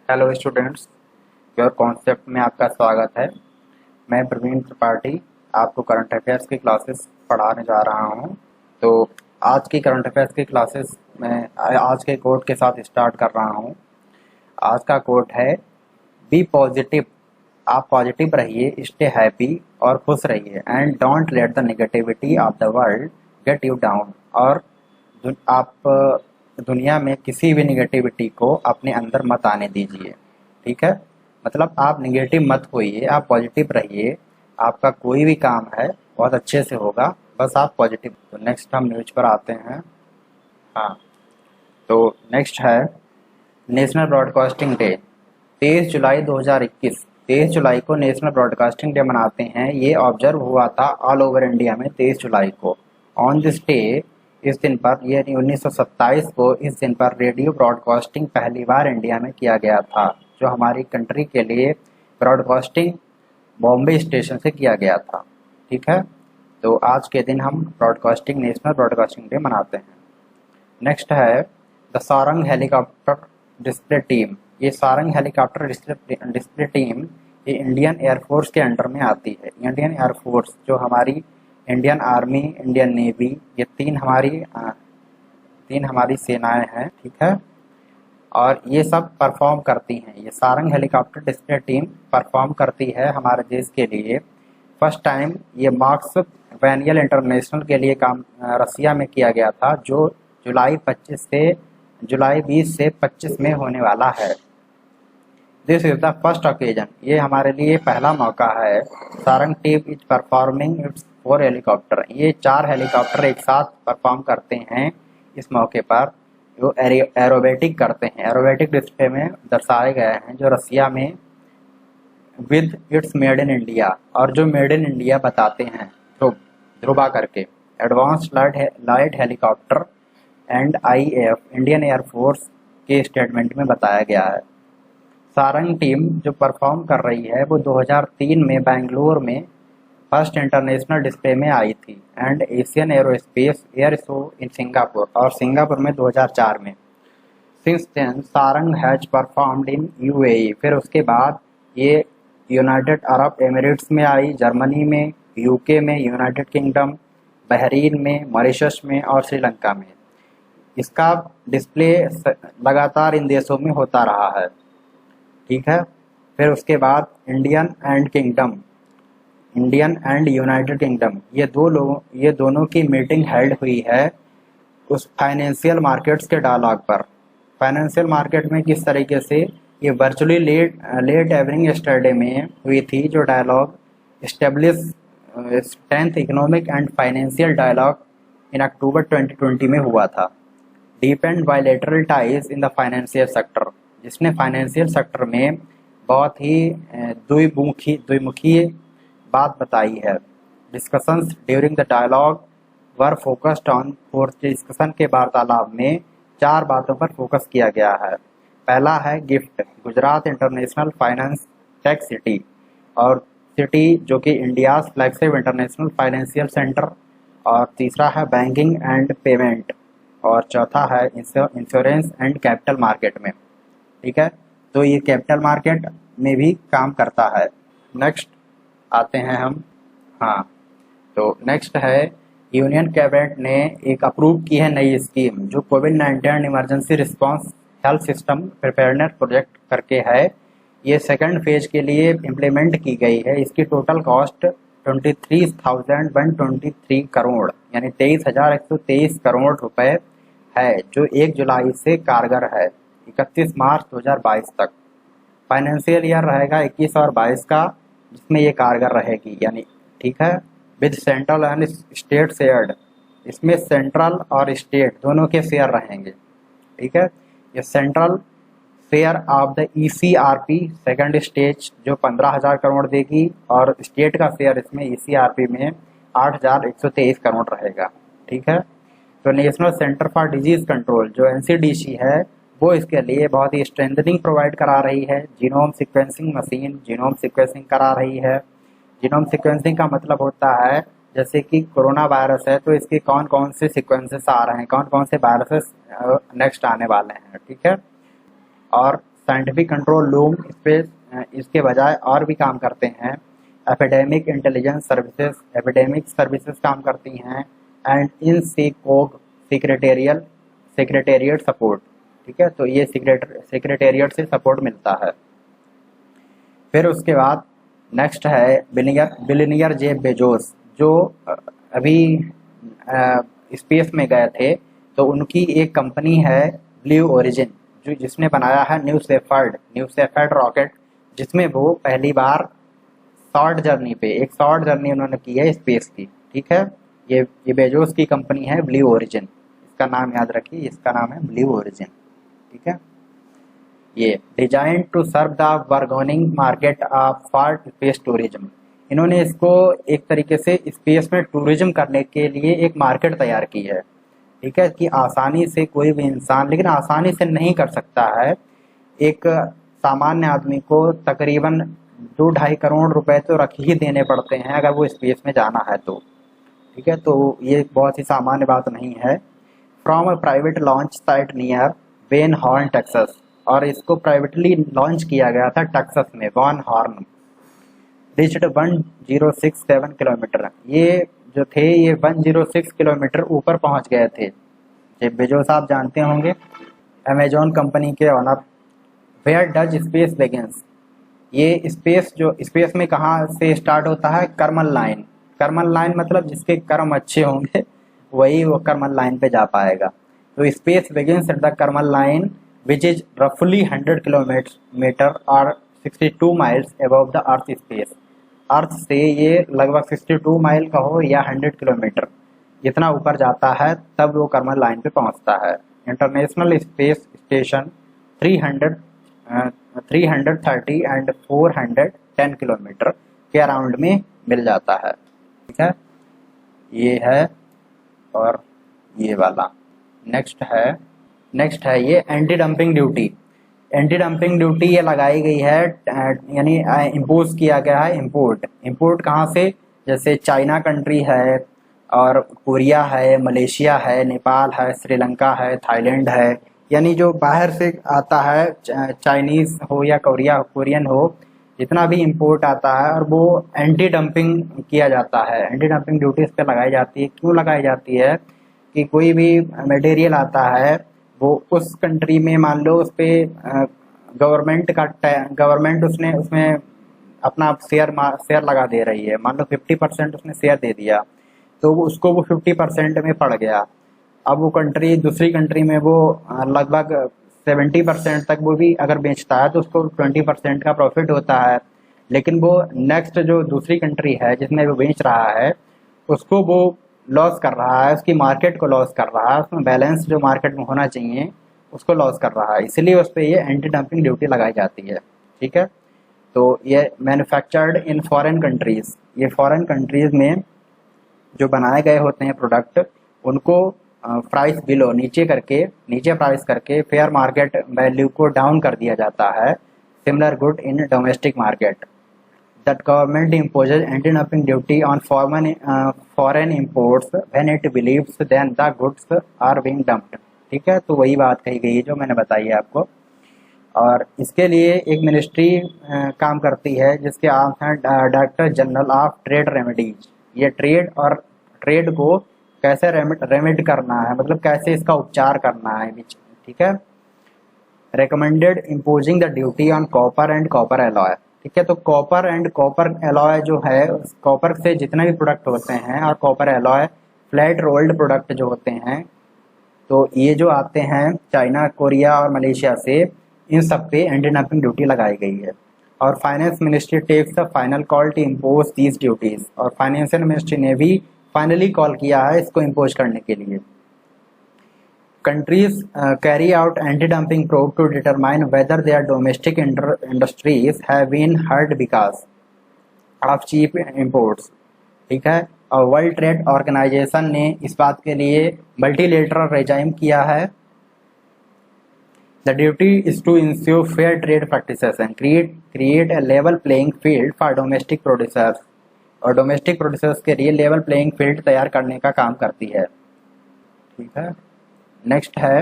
Hello students, your concept में आपका स्वागत है। मैं प्रवीण त्रिपाठी आपको करंट अफेयर्स की क्लासेस पढ़ाने जा रहा हूं। तो आज की करंट अफेयर्स की क्लासेस मैं आज के कोट के साथ स्टार्ट कर रहा हूं। आज का कोट है बी पॉजिटिव। आप पॉजिटिव रहिए, स्टे हैप्पी और खुश रहिए and don't let the negativity of the world get you down. और आप दुनिया में किसी भी नेगेटिविटी को अपने अंदर मत आने दीजिए। ठीक है, मतलब आप नेगेटिव मत होइए, आप पॉजिटिव रहिए। आपका कोई भी काम है बहुत अच्छे से होगा, बस आप पॉजिटिव। तो नेक्स्ट हम न्यूज पर आते हैं। हाँ, तो नेक्स्ट है नेशनल ब्रॉडकास्टिंग डे। 23 जुलाई 2021, 23 जुलाई को नेशनल ब्रॉडकास्टिंग डे मनाते हैं। ये ऑब्जर्व हुआ था ऑल ओवर इंडिया में 23 जुलाई को। ऑन दिस डे, इस दिन पर यानी 1927 को इस दिन पर रेडियो ब्रॉडकास्टिंग पहली बार इंडिया में किया गया था। जो हमारी कंट्री के लिए ब्रॉडकास्टिंग बॉम्बे स्टेशन से किया गया था। ठीक है, तो आज के दिन हम ब्रॉडकास्टिंग नेशनल ब्रॉडकास्टिंग डे मनाते हैं। नेक्स्ट है the Sarang helicopter display team. ये सारंग हेलीकॉप्टर डिस्प्ले टीम ये इंडियन एयरफोर्स के अंडर में आती है। इंडियन एयरफोर्स जो हमारी इंडियन आर्मी, इंडियन नेवी, ये तीन हमारी सेनाएं हैं। ठीक है, और ये सब परफॉर्म करती हैं। ये Sarang helicopter display team perform करती है हमारे देश के लिए। फर्स्ट टाइम ये मार्क्स वैनियल इंटरनेशनल के लिए काम रसिया में किया गया था, जो जुलाई 20 से 25 में होने वाला है। This is the first occasion. ये हमारे लिए पहला मौका है। Sarang team is performing it's 4 helicopter. ये 4 हेलीकॉप्टर एक साथ परफॉर्म करते हैं इस मौके पर। वो एरोबेटिक करते हैं। एरोबेटिक डिस्प्ले में दर्शाए गए हैं जो रसिया में with its made in India, और जो मेड इन इंडिया बताते हैं ध्रुवा करके। Advance light helicopter and IAF Indian air force के स्टेटमेंट में बताया गया है। सारंग टीम जो परफॉर्म कर रही है वो 2003 में बेंगलुरु में फर्स्ट इंटरनेशनल डिस्प्ले में आई थी and Asian aerospace air show in Singapore, और सिंगापुर में 2004 में। Since then Sarang has performed in UAE। फिर उसके बाद ये यूनाइटेड अरब एमिरेट्स में आई, जर्मनी में, UK में, यूनाइटेड किंगडम, बहरीन में, मॉरिशस में और श्रीलंका में। इसका डिस्प्ले लगातार इन देशों में होता रहा है। ठीक है, फिर उसके बाद इंडियन एंड यूनाइटेड किंगडम, ये दोनों की मीटिंग हेल्ड हुई है उस फाइनेंशियल मार्केट्स के डायलॉग पर। फाइनेंशियल मार्केट में किस तरीके से ये वर्चुअली लेट एवनिंग यस्टरडे में हुई थी, जो dialogue establish 10th economic and financial dialogue in October 2020 में हुआ था। Deep and bilateral ties in the financial sector, जिसने फाइनेंशियल सेक्टर में बहुत ही द्विमुखी बात बताई है। Discussions during the dialogue were focused on 4। Discussion के वार्तालाप में 4 बातों पर फोकस किया गया है। पहला है gift, Gujarat international finance tech city, और सिटी जो कि India flagship international financial centre. और तीसरा है बैंकिंग एंड पेमेंट, और चौथा है इंश्योरेंस एंड कैपिटल मार्केट में। ठीक है, तो ये कैपिटल मार्केट में भी काम करता है। नेक्स्ट आते हैं हम। हाँ, तो नेक्स्ट है यूनियन कैबिनेट ने एक अप्रूव की है नई स्कीम, जो कोविड-19 emergency response health system preparedness project करके है। ये सेकंड फेज के लिए इम्प्लीमेंट की गई है। इसकी टोटल कॉस्ट 23,123 करोड़ यानी 23,123 करोड़ रुपए है, जो 1 जुलाई से कारगर है 31 मार्च 2022 तक। फाइनेंशियल ईयर रहेगा 21 और 22 का, जिसमें ये कारगर रहेगी यानी। ठीक है, with central and state shared, इसमें सेंट्रल और स्टेट दोनों के शेयर रहेंगे। ठीक है, ये central share of the ECRP second stage जो 15,000 करोड़ देगी, और स्टेट का शेयर इसमें ECRP में 8,123 करोड़ रहेगा। ठीक है, तो national centre for disease control जो NCDC है, वो इसके लिए बहुत ही स्ट्रेंथनिंग प्रोवाइड करा रही है। Genome sequencing machine genome sequencing करा रही है। जीनोम सीक्वेंसिंग का मतलब होता है जैसे कि कोरोना वायरस है तो इसके कौन कौन से सीक्वेंसेस आ रहे हैं, कौन कौन से वायरसेस नेक्स्ट आने वाले हैं। ठीक है, और साइंटिफिक कंट्रोल रूम इस पे इसके बजाय और भी काम करते हैं। Epidemic intelligence services, epidemic services काम करती हैं। एंड इन सीकोग सेक्रेटेरिएट सपोर्ट, ठीक है, तो ये सेक्रेटेरिएट से सपोर्ट मिलता है। फिर उसके बाद नेक्स्ट है बिलियनियर जेफ बेजोस, जो अभी स्पेस में गए थे, तो उनकी एक कंपनी है ब्लू ओरिजिन, जो जिसने बनाया है न्यू शेफर्ड रॉकेट, जिसमें वो पहली बार एक शॉर्ट जर्नी उन्होंने की है स्पेस की, ठीक है। ये बेजोस की कंपनी है ब्लू ओरिजिन, इसका नाम याद रखिए, इसका नाम है ब्लू ओरिजिन, ठीक है। ये design to serve the burgeoning market for space tourism, इन्होंने इसको एक तरीके से स्पेस में टूरिज्म करने के लिए एक मार्केट तैयार की है, ठीक है, कि आसानी से कोई भी इंसान, लेकिन आसानी से नहीं कर सकता है। एक सामान्य आदमी को तकरीबन 2-2.5 करोड़ रुपए तो रख ही देने पड़ते हैं अगर वो स्पेस में जाना है तो, ठीक है, तो ये बहुत ही सामान्य बात नहीं है। From a private launch site near when horn Texas, और इसको प्राइवेटली लॉन्च किया गया था टेक्सास में, वॉन हॉर्न। रिच्ड 1067 किलोमीटर, ये जो थे ये 106 किलोमीटर ऊपर पहुंच गए थे। जेफ बेजोस आप जानते होंगे, अमेजॉन कंपनी के owner. Where does space begins, ये स्पेस में कहाँ से स्टार्ट होता है? कर्मल लाइन मतलब जिसके कर्म अच्छे होंगे वही वो कर्मल लाइन पे जा पाएगा। तो space begins at the Karman line which is रफली 100 किलोमीटर और 62 miles above the earth space. Earth से ये लगभग 62 माइल का हो या 100 किलोमीटर, जितना ऊपर जाता है तब वो कर्मल लाइन पे पहुंचता है। International space station 330 and 410 kilometre के अराउंड में मिल जाता है, ठीक है, ये है। और ये वाला नेक्स्ट है ये एंटी डंपिंग ड्यूटी ये लगाई गई है, यानी इम्पोज किया गया है। इम्पोर्ट कहाँ से? जैसे चाइना कंट्री है, और कोरिया है, मलेशिया है, नेपाल है, श्रीलंका है, थाईलैंड है, यानी जो बाहर से आता है, चाइनीज हो या कोरियन हो, जितना भी इंपोर्ट आता है, और वो एंटी डंपिंग किया जाता है। एंटी डंपिंग ड्यूटी इस पर लगाई जाती है। क्यों लगाई जाती है? कि कोई भी मटेरियल आता है वो उस कंट्री में, मान लो उस पर गवर्नमेंट उसमें अपना शेयर लगा दे रही है, मान लो 50% उसने शेयर दे दिया, तो उसको वो 50% में पड़ गया। अब वो कंट्री दूसरी कंट्री में वो लगभग 70% तक वो भी अगर बेचता है तो उसको 20% का प्रॉफिट होता है। लेकिन वो नेक्स्ट जो दूसरी कंट्री है जिसमें वो बेच रहा है उसको वो लॉस कर रहा है, उसकी मार्केट को लॉस कर रहा है, उसमें बैलेंस जो मार्केट में होना चाहिए उसको लॉस कर रहा है, इसलिए उस पर ये एंटी डंपिंग ड्यूटी लगाई जाती है, ठीक है। तो ये मैन्युफैक्चर्ड इन फॉरेन कंट्रीज, ये फॉरेन कंट्रीज में जो बनाए गए होते हैं प्रोडक्ट, उनको प्राइस बिलो नीचे प्राइस करके फेयर मार्केट वैल्यू को डाउन कर दिया जाता है। Similar good in domestic market that government imposes anti-dumping duty on foreign imports when it believes then the goods are being dumped, ठीक है। तो वही बात कही गई है जो मैंने बताई है आपको। और इसके लिए एक मिनिस्ट्री काम करती है जिसके आप हैं director general of trade remedies. ये ट्रेड को कैसे रेमेड करना है, मतलब कैसे इसका उपचार करना है, ठीक है। Recommended imposing the duty on copper and copper alloy, ठीक है। तो कॉपर एंड कॉपर एलॉय जो है, कॉपर से जितने भी प्रोडक्ट होते हैं और copper alloy flat rolled product जो होते हैं, तो ये जो आते हैं चाइना, कोरिया और मलेशिया से, इन सब पे एंटी डंपिंग ड्यूटी लगाई गई है। और finance ministry takes the final call to impose these duties, और फाइनेंशियल मिनिस्ट्री ने भी फाइनली कॉल किया है इसको इम्पोज करने के लिए। Countries carry out anti-dumping probe to determine whether their domestic industries have been hurt because of cheap imports, ठीक है। और वर्ल्ड ट्रेड ऑर्गेनाइजेशन ने इस बात के लिए मल्टीलेटरल रेजाइम किया है। The duty is to ensure fair trade practices and create a level playing field for domestic producers, और डोमेस्टिक प्रोड्यूसर्स के लिए लेवल प्लेइंग फील्ड तैयार करने का काम करती है, ठीक है। नेक्स्ट है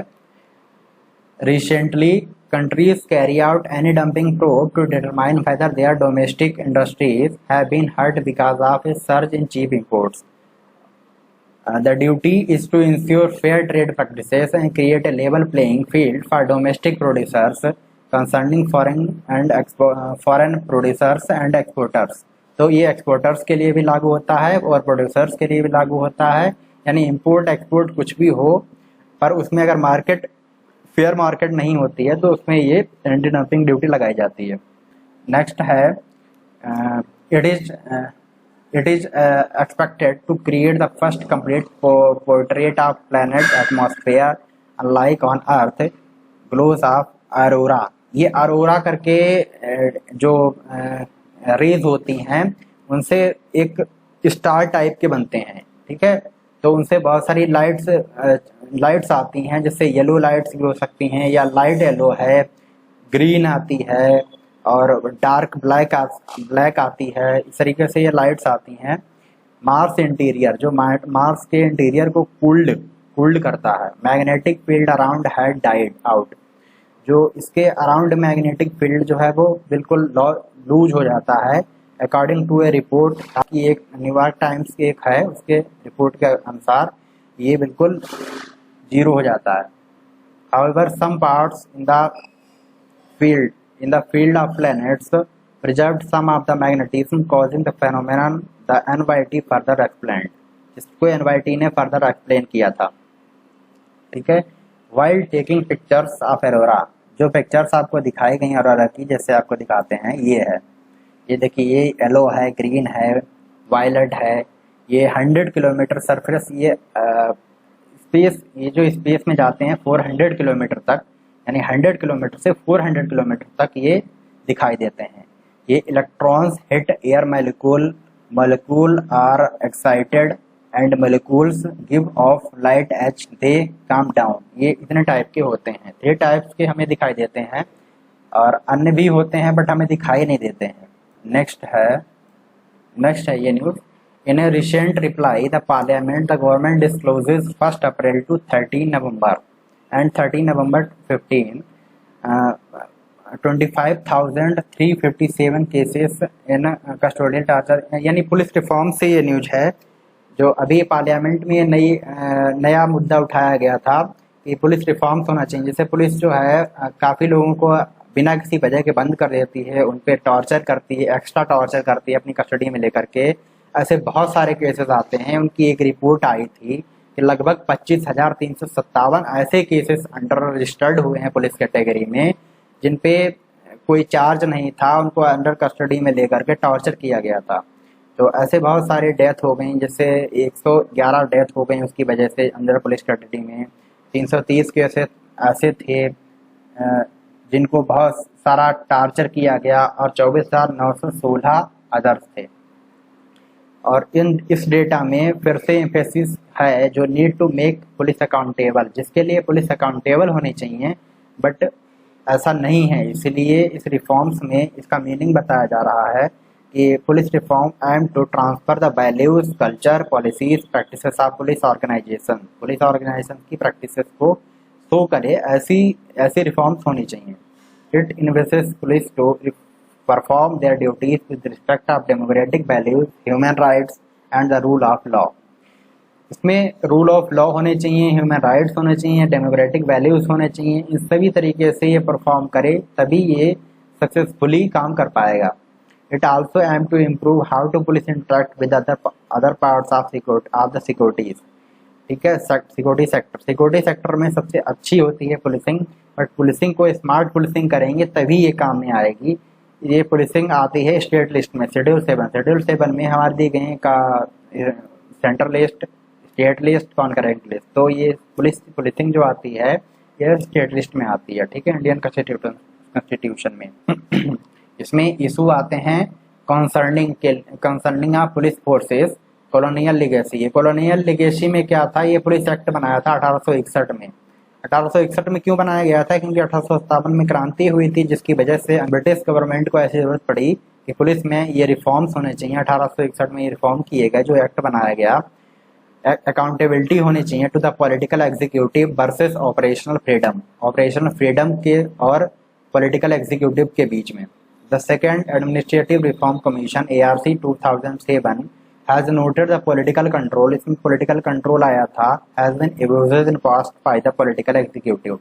Recently, countries carry out any dumping probe to determine whether their domestic industries have been hurt because of a surge in cheap imports. The duty is to ensure fair trade practices and create a level playing field for domestic producers concerning foreign producers and exporters. तो ये exporters के लिए भी लागू होता है और producers के लिए भी लागू होता है, यानी इंपोर्ट एक्सपोर्ट कुछ भी हो पर उसमें अगर फेयर मार्केट नहीं होती है तो उसमें ये एंटी डंपिंग ड्यूटी लगाई जाती है। नेक्स्ट है it is expected to create the first complete portrait of planet atmosphere unlike on earth glows of aurora। ये अरोरा करके जो रेज होती हैं उनसे एक स्टार टाइप के बनते हैं, ठीक है। तो उनसे बहुत सारी लाइट्स आती हैं, जैसे येलो लाइट्स भी हो सकती हैं या लाइट येलो है, ग्रीन आती है और डार्क ब्लैक आती है। इस तरीके से ये लाइट्स आती हैं। मार्स इंटीरियर, जो मार्स के इंटीरियर को कूल्ड करता है। Magnetic field around had died out, जो इसके अराउंड मैग्नेटिक फील्ड जो है वो बिल्कुल लूज हो जाता है अकॉर्डिंग टू ए रिपोर्ट। कि एक न्यूयॉर्क टाइम्स की एक है, उसके रिपोर्ट के अनुसार ये बिल्कुल जीरो हो जाता है। However, some parts in the field of planets preserved some of the magnetism causing the phenomenon the NYT further explained, जिसको NYT ने further explain किया था, ठीक है। While taking pictures of aurora, जो पिक्चर्स आपको दिखाई गई अरोरा की, जैसे आपको दिखाते हैं, ये है, ये देखिए, ये येलो है, ग्रीन है, वायलेट है। ये 100 किलोमीटर सरफेस, ये स्पेस, ये जो स्पेस में जाते हैं 400 किलोमीटर तक, यानी 100 किलोमीटर से 400 किलोमीटर तक ये दिखाई देते हैं। ये electrons hit air molecule are excited and molecules give off light as they calm down. ये इतने टाइप के होते हैं, 3 टाइप्स के हमें दिखाई देते हैं और अन्य भी होते हैं बट हमें दिखाई नहीं देते हैं। नेक्स्ट है ये news. In a recent reply, the Parliament, the government discloses 1st April to 13 November and 13 November 15, 25,357 cases in custodial torture। यानी पुलिस रिफॉर्म से ये न्यूज है, जो अभी पार्लियामेंट में नया मुद्दा उठाया गया था कि पुलिस रिफॉर्म्स होना चाहिए। जैसे पुलिस जो है काफ़ी लोगों को बिना किसी वजह के बंद कर देती है, उन पर टॉर्चर करती है, एक्स्ट्रा टॉर्चर करती है अपनी कस्टडी में लेकर के। ऐसे बहुत सारे केसेस आते हैं। उनकी एक रिपोर्ट आई थी कि लगभग 25,357 ऐसे केसेस अंडर रजिस्टर्ड हुए हैं पुलिस कैटेगरी में, जिन पे कोई चार्ज नहीं था, उनको अंडर कस्टडी में लेकर के टॉर्चर किया गया था। तो ऐसे बहुत सारे डेथ हो गई, जैसे 111 डेथ हो गई उसकी वजह से अंडर पुलिस कैटेगरी में। 330 केसेस ऐसे थे जिनको बहुत सारा टॉर्चर किया गया और 24,916 अदर्स थे। और इस डेटा में फिर से एम्फेसिस है जो need to make police accountable, जिसके लिए पुलिस अकाउंटेबल होनी चाहिए, बट ऐसा नहीं है। इसलिए इस रिफॉर्म्स में इसका मीनिंग बताया जा रहा है कि police reform aim to transfer the values, culture, policies, practices of police organisation की प्रैक्टिसेस को शो करे, ऐसी रिफॉर्म्स होनी चाहिए। It envisages police to perform their duties with respect of democratic values, human rights and the rule of law। इसमें rule of law होने चाहिए, human rights होने चाहिए, डेमोक्रेटिक वैल्यूज होने चाहिए। इस सभी तरीके से ये परफॉर्म करे तभी ये सक्सेसफुली काम कर पाएगा। It also aim to improve how to police interact with other parts of the securities, ठीक है। सिक्योरिटी सेक्टर में सबसे अच्छी होती है पुलिसिंग, बट पुलिसिंग को स्मार्ट पुलिसिंग करेंगे तभी ये काम में आएगी। ये पुलिसिंग आती है स्टेट लिस्ट में, शेड्यूल 7 में हमारे दी गई का central list, state list, concurrent list. तो ये पुलिसिंग जो आती है ये स्टेट लिस्ट में आती है, ठीक है, इंडियन कॉन्स्टिट्यूशन में। इसमें इशू आते हैं concerning of police forces colonial legacy. ये कॉलोनियल लिगेसी में क्या था, ये पुलिस एक्ट बनाया था 1861 में। 1861 में क्यों बनाया गया था, क्योंकि 1857 में क्रांति हुई थी, जिसकी वजह से ब्रिटिश गवर्नमेंट को ऐसी जरूरत पड़ी कि पुलिस में ये रिफॉर्म्स होने चाहिए। 1861 में ये रिफॉर्म किए गए, जो एक्ट बनाया गया अकाउंटेबिलिटी होनी चाहिए to the political executive versus operational freedom के और पॉलिटिकल एग्जीक्यूटिव के बीच में। The second administrative reform commission ARC 2007 has noted the political control, इसमें पॉलिटिकल कंट्रोल आया था, has been abused in past by the political executive,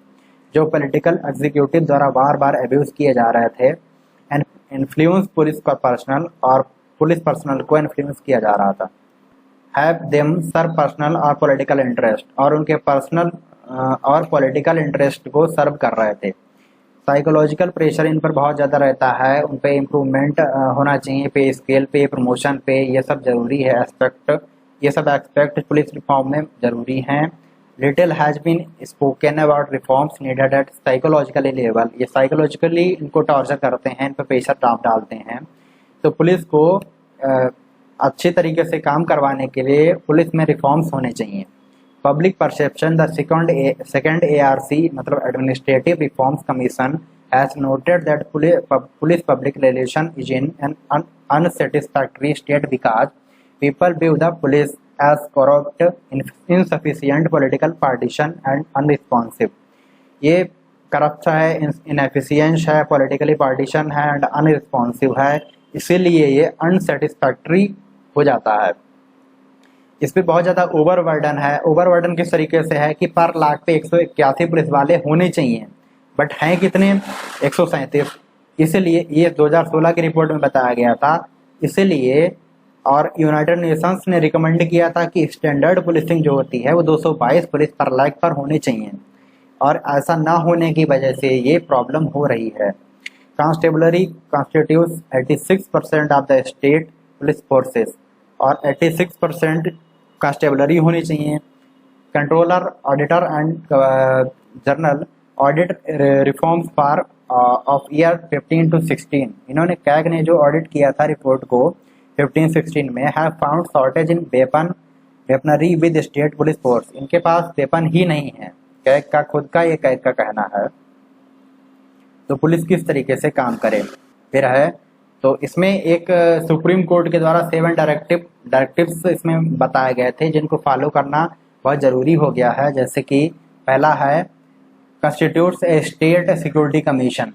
जो political executive द्वारा बार बार अब्यूज किए जा रहे थे, एंड इन्फ्लुएंस पुलिस पर्सनल, और पुलिस पर्सनल को इन्फ्लुएंस किया जा रहा था। हैव देम सर्व पर्सनल और पॉलिटिकल इंटरेस्ट, और उनके पर्सनल और पॉलिटिकल इंटरेस्ट को सर्व कर रहे थे। साइकोलॉजिकल प्रेशर इन पर बहुत ज़्यादा रहता है, उन पर इम्प्रूवमेंट होना चाहिए, पे स्केल पे, प्रमोशन पे, ये सब जरूरी है ये सब एस्पेक्ट पुलिस रिफॉर्म में ज़रूरी हैं। Little has been spoken about reforms needed at psychologically level, ये साइकोलॉजिकली इनको टॉर्चर करते हैं, इन पर प्रेशर डालते हैं। तो पुलिस को अच्छे तरीके से काम करवाने के लिए पुलिस में रिफॉर्म्स होने चाहिए। Public perception, the second ARC मतलब administrative reforms commission has noted that police public relation is in an unsatisfactory state because people view the police as corrupt, insufficient political partisan and unresponsive. ये corrupt है, inefficient है, politically partisan है and unresponsive है, इसीलिए ये अनसेटिस्फैक्टरी हो जाता है। इस पर बहुत ज़्यादा ओवरबर्डन है। ओवरबर्डन किस तरीके से है कि पर लाख पे 181 पुलिस वाले होने चाहिए, बट हैं कितने? 137। इसलिए ये 2016 की रिपोर्ट में बताया गया था। इसीलिए और यूनाइटेड नेशंस ने रिकमेंड किया था कि स्टैंडर्ड पुलिसिंग जो होती है वो 222 पुलिस पर लाख पर होनी चाहिए, और ऐसा ना होने की वजह से ये प्रॉब्लम हो रही है। Constabulary constitutes 86% of the state police forces, और 86% कांस्टेबलरी होनी चाहिए। Controller, auditor and journal audit reforms for of year 15 to 16, इन्होंने कैग ने जो ऑडिट किया था रिपोर्ट को 15-16 में, have found shortage in weaponry with state police force, इनके पास वेपन ही नहीं है। कैग का खुद का ये कैग का कहना है। तो पुलिस किस तरीके से काम करे फिर है, तो इसमें एक सुप्रीम कोर्ट के द्वारा 7 डायरेक्टिव्स इसमें बताए गए थे जिनको फॉलो करना बहुत ज़रूरी हो गया है। जैसे कि पहला है constitutes a state security commission,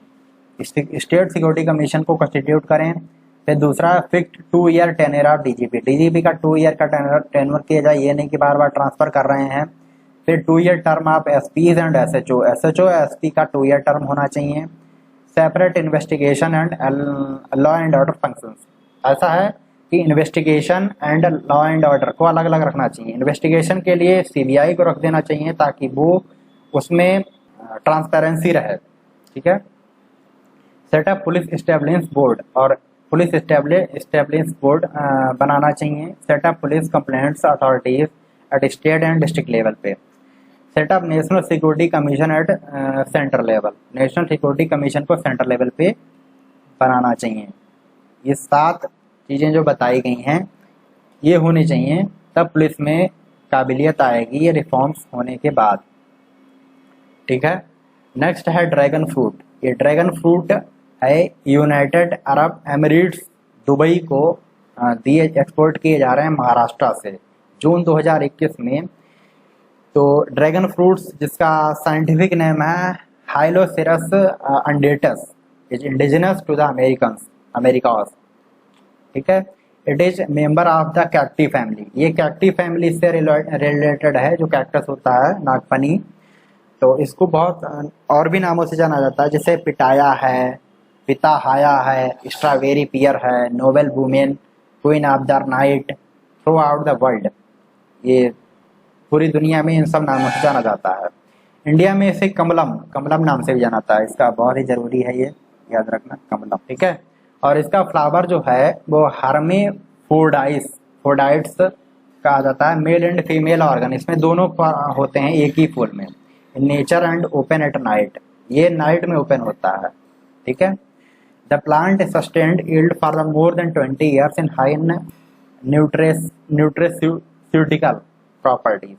state security commission को कंस्टिट्यूट करें। फिर दूसरा fixed 2 year tenure of DGP का 2 ईयर का टेन्योर किया जाए, ये नहीं कि बार बार ट्रांसफर कर रहे हैं। फिर 2 year term of SPs and SHO SP का 2 ईयर टर्म होना चाहिए। Separate investigation and law and order functions, ऐसा है कि investigation and law and order को अलग अलग रखना चाहिए। इन्वेस्टिगेशन के लिए सीबीआई को रख देना चाहिए ताकि वो उसमें ट्रांसपेरेंसी रहे, ठीक है। सेटअप पुलिस एस्टेब्लिश बोर्ड, और पुलिस एस्टेब्लिश बोर्ड बनाना चाहिए। Setup police complaints authorities at state and district level पे। Setup national security commission at centre level, national security commission को सेंटर लेवल पे बनाना चाहिए। ये 7 चीज़ें जो बताई गई हैं ये होनी चाहिए, तब पुलिस में काबिलियत आएगी ये रिफॉर्म्स होने के बाद, ठीक है। नेक्स्ट है ड्रैगन फ्रूट। ये ड्रैगन फ्रूट है यूनाइटेड अरब एमिरेट्स दुबई को दिए एक्सपोर्ट किए जा रहे हैं महाराष्ट्र से जून 2021 में। तो ड्रैगन फ्रूट्स जिसका साइंटिफिक नेम है Hylocereus undatus, is indigenous to the Americas, ठीक है। It is member of the cacti family, ये कैक्टी फैमिली से रिलेटेड है, जो कैक्टस होता है नागफनी। तो इसको बहुत और भी नामों से जाना जाता है, जैसे पिटाया है, पिताहाया है, स्ट्रॉबेरी पियर है, Nobel women, queen of the night through out the world, ये पूरी दुनिया में इन सब नामों से जाना जाता है। इंडिया में इसे कमलम नाम से भी जाना जाता है, इसका बहुत ही जरूरी है ये याद रखना, कमलम, ठीक है। और इसका फ्लावर जो है वो हर्मेफ्रोडाइट्स कहा जाता है, मेल एंड फीमेल ऑर्गन, इसमें दोनों होते हैं एक ही फूल में। Nature and open at night, ये नाइट में ओपन होता है, ठीक है। The plant sustained yield for the more than 20 years in high nutraceutical properties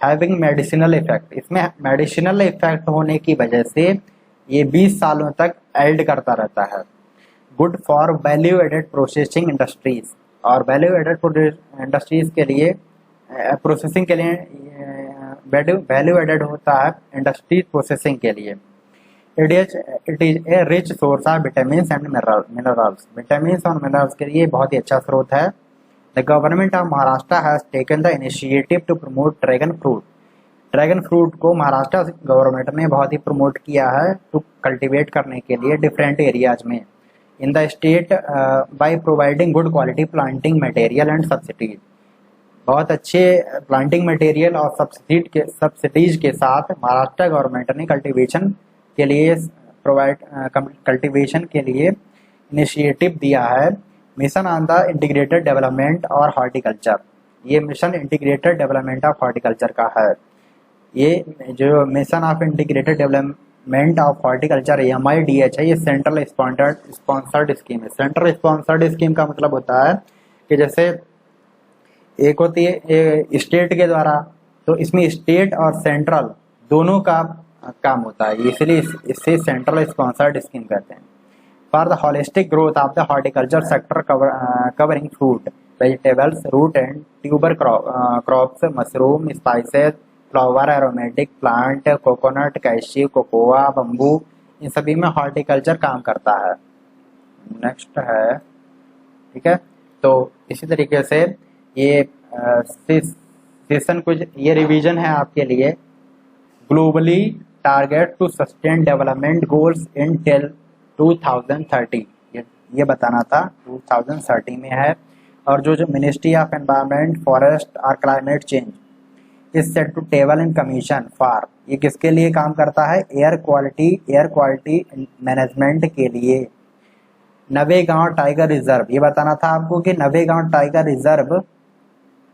having medicinal effect, इसमें मेडिसिनल इफेक्ट होने की वजह से ये 20 सालों तक एल्ड करता रहता है। Good for value added processing industries, और वैल्यू एडेड इंडस्ट्रीज के लिए प्रोसेसिंग के लिए वैल्यू एडेड होता है इंडस्ट्रीज प्रोसेसिंग के लिए। It is a rich source of vitamin and minerals. Vitamin और मिनरल्स के लिए बहुत ही अच्छा स्रोत है। The government of Maharashtra has taken the initiative to promote dragon fruit. Dragon fruit को महाराष्ट्र गवर्नमेंट ने बहुत ही प्रमोट किया है टू कल्टीवेट करने के लिए डिफरेंट एरियाज में in the state by providing good quality planting material and subsidies. बहुत अच्छे प्लांटिंग मटेरियल और सब्सिडीज के साथ महाराष्ट्र गवर्नमेंट ने कल्टीवेशन के लिए इनिशिएटिव दिया है। Mission on the integrated development और हॉर्टिकल्चर। ये mission integrated development of horticulture का है। ये जो mission of integrated development of horticulture MIDH है, ये सेंट्रल स्पॉन्सर्ड स्कीम है। सेंट्रल स्पॉन्सर्ड स्कीम का मतलब होता है कि जैसे एक होती है स्टेट के द्वारा, तो इसमें स्टेट और सेंट्रल दोनों का काम होता है, इसलिए इसे सेंट्रल स्पॉन्सर्ड स्कीम कहते हैं। For the holistic growth of the horticulture sector covering fruit, vegetables, root and tuber crops, mushroom, spices, flower, aromatic plant, coconut, cashew, cocoa, bamboo, इन सभी में हॉर्टिकल्चर काम करता है। नेक्स्ट है, ठीक है। तो इसी तरीके से ये सेशन कुछ ये रिवीजन है आपके लिए। Globally target to sustain development goals in till 2030, ये बताना था 2030 में है। और जो मिनिस्ट्री ऑफ एनवायरनमेंट, फॉरेस्ट और climate change is set to table in commission for, ये किसके लिए काम करता है? एयर क्वालिटी मैनेजमेंट के लिए। नवेगांव टाइगर रिजर्व, ये बताना था आपको कि नवेगांव टाइगर रिजर्व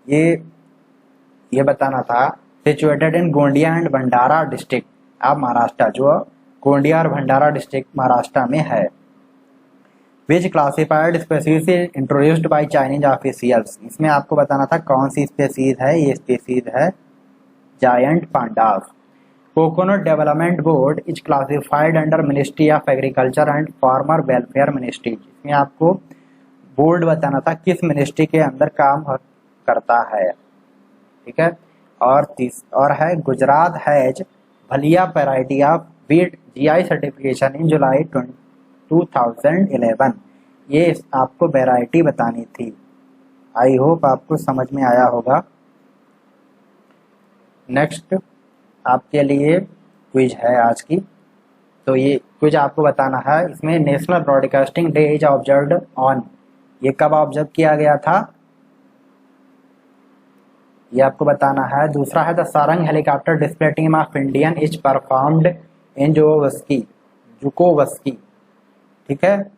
ये बताना था situated in Gondia and Bhandara district of Maharashtra, जो गोंडिया और भंडारा डिस्ट्रिक्ट महाराष्ट्र में है। Which classified species introduced by Chinese officials, इसमें आपको बताना था कौन सी स्पेसीज है। ये स्पेसीज है giant pandas. Coconut development board is classified under ministry of agriculture and farmer welfare ministry, इसमें आपको बोर्ड बताना था किस मिनिस्ट्री के अंदर काम करता है, ठीक है। और है Gujarat has Bhalia variety of wheat GI certification in July 2011, ये आपको वैरायटी बतानी थी। आई होप आपको समझ में आया होगा। नेक्स्ट आपके लिए क्विज है आज की, तो ये क्विज आपको बताना है। इसमें national broadcasting day is observed on, ये कब ऑब्जर्व किया गया था, ये आपको बताना है। दूसरा है the Sarang helicopter display team of Indian is performed in Zhukovsky, ठीक है।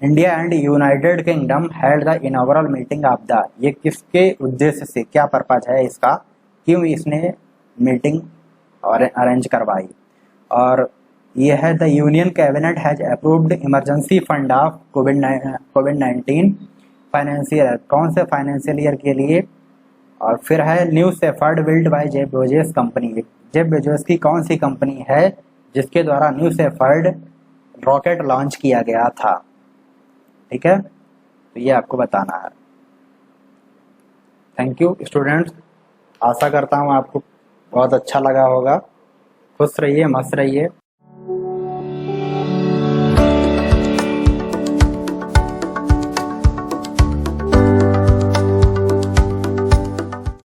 India and United Kingdom held the inaugural meeting of the, ये किसके उद्देश्य से, क्या पर्पज है इसका, क्यों इसने मीटिंग और अरेंज करवाई। और ये है the union cabinet has approved emergency fund of covid financial, कौन से फाइनेंशियल ईयर के लिए। और फिर है new shepherd build by Jeff Bezos company, Jeff Bezos की कौन सी कंपनी है जिसके द्वारा न्यू शेफर्ड रॉकेट लॉन्च किया गया था, ठीक है। तो ये आपको बताना है। थैंक यू स्टूडेंट्स, आशा करता हूँ आपको बहुत अच्छा लगा होगा। खुश रहिए, मस्त रहिए।